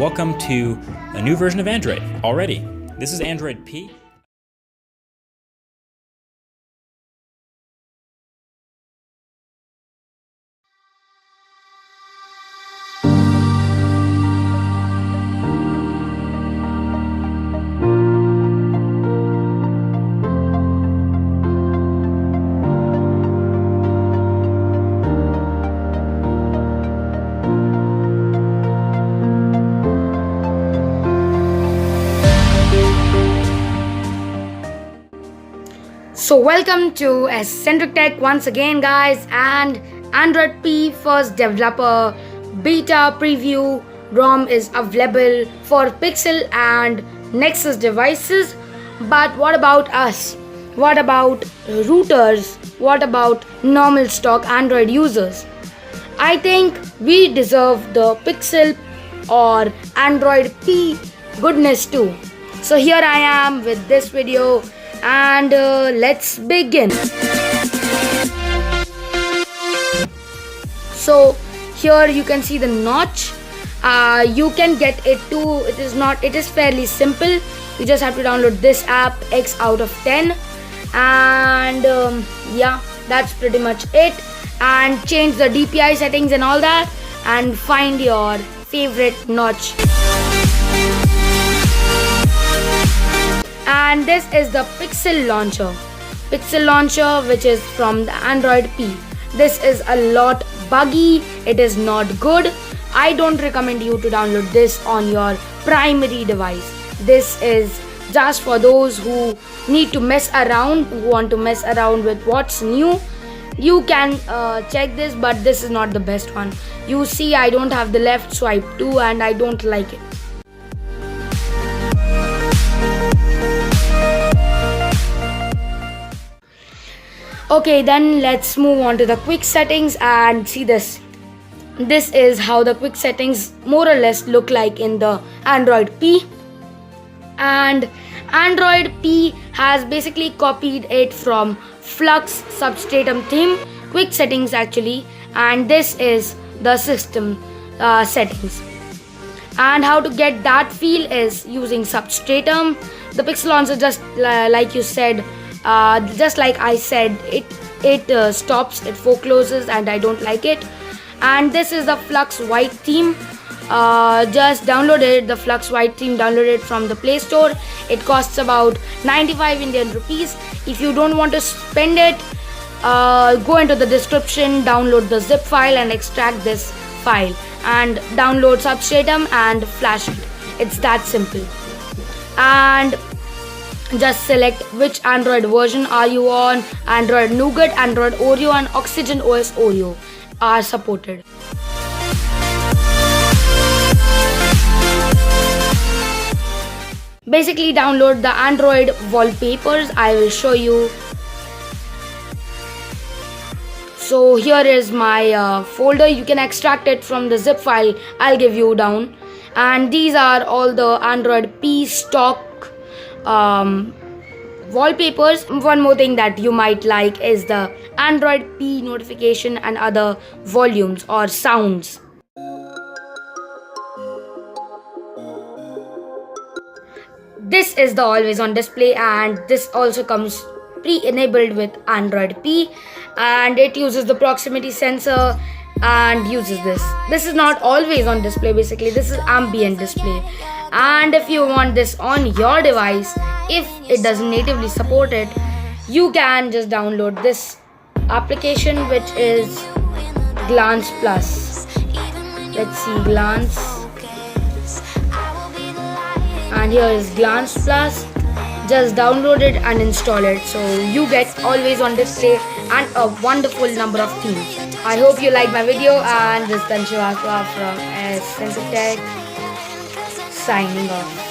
welcome to a new version of Android already. This is Android P. So welcome to Eccentric Tech once again, guys, and Android P first developer beta preview ROM is available for Pixel and Nexus devices. But what about us? What about routers? What about normal stock Android users? I think we deserve the Pixel or Android P goodness too. So here I am with this video, and let's begin. So here you can see the notch. You can get it too. It is fairly simple. You just have to download this app, X out of 10, and yeah, that's pretty much it. And change the DPI settings and all that, and find your favorite notch. And this is the Pixel launcher, which is from the Android P. This is a lot buggy. It is not good. I don't recommend you to download this on your primary device. This is just for those who need to mess around, who want to mess around with what's new. You can check this, but this is not the best one. You see, I don't have the left swipe too, and I don't like it. Okay, then let's move on to the quick settings and see this. This is how the quick settings more or less look like in the Android P. And Android P has basically copied it from Flux Substratum theme, quick settings actually, and this is the system settings. And how to get that feel is using Substratum. The Pixel launcher, just like you said, just like I said, it stops, it forecloses, and I don't like it. And this is the Flux White theme. Just download it, the Flux White theme, download it from the Play Store. It costs about 95 Indian rupees. If you don't want to spend it, go into the description, download the zip file and extract this file, and download Substratum and flash it. It's that simple. And just select which Android version are you on. Android Nougat, Android Oreo, and Oxygen OS Oreo are supported. Basically, download the Android wallpapers. I will show you. So here is my folder. You can extract it from the zip file I'll give you down. And these are all the Android P stock wallpapers. One more thing that you might like is the Android P notification and other volumes or sounds. This is the always on display, and this also comes pre-enabled with Android P, and it uses the proximity sensor and uses this. This is not always on display, basically this is ambient display. And if you want this on your device, if it doesn't natively support it, you can just download this application, which is Glance Plus. Let's see, Glance, and here is Glance Plus. Just download it and install it, so you get always on display and a wonderful number of themes. I hope you like my video, and this is Tanshu Akwa from Eccentric Tech signing off.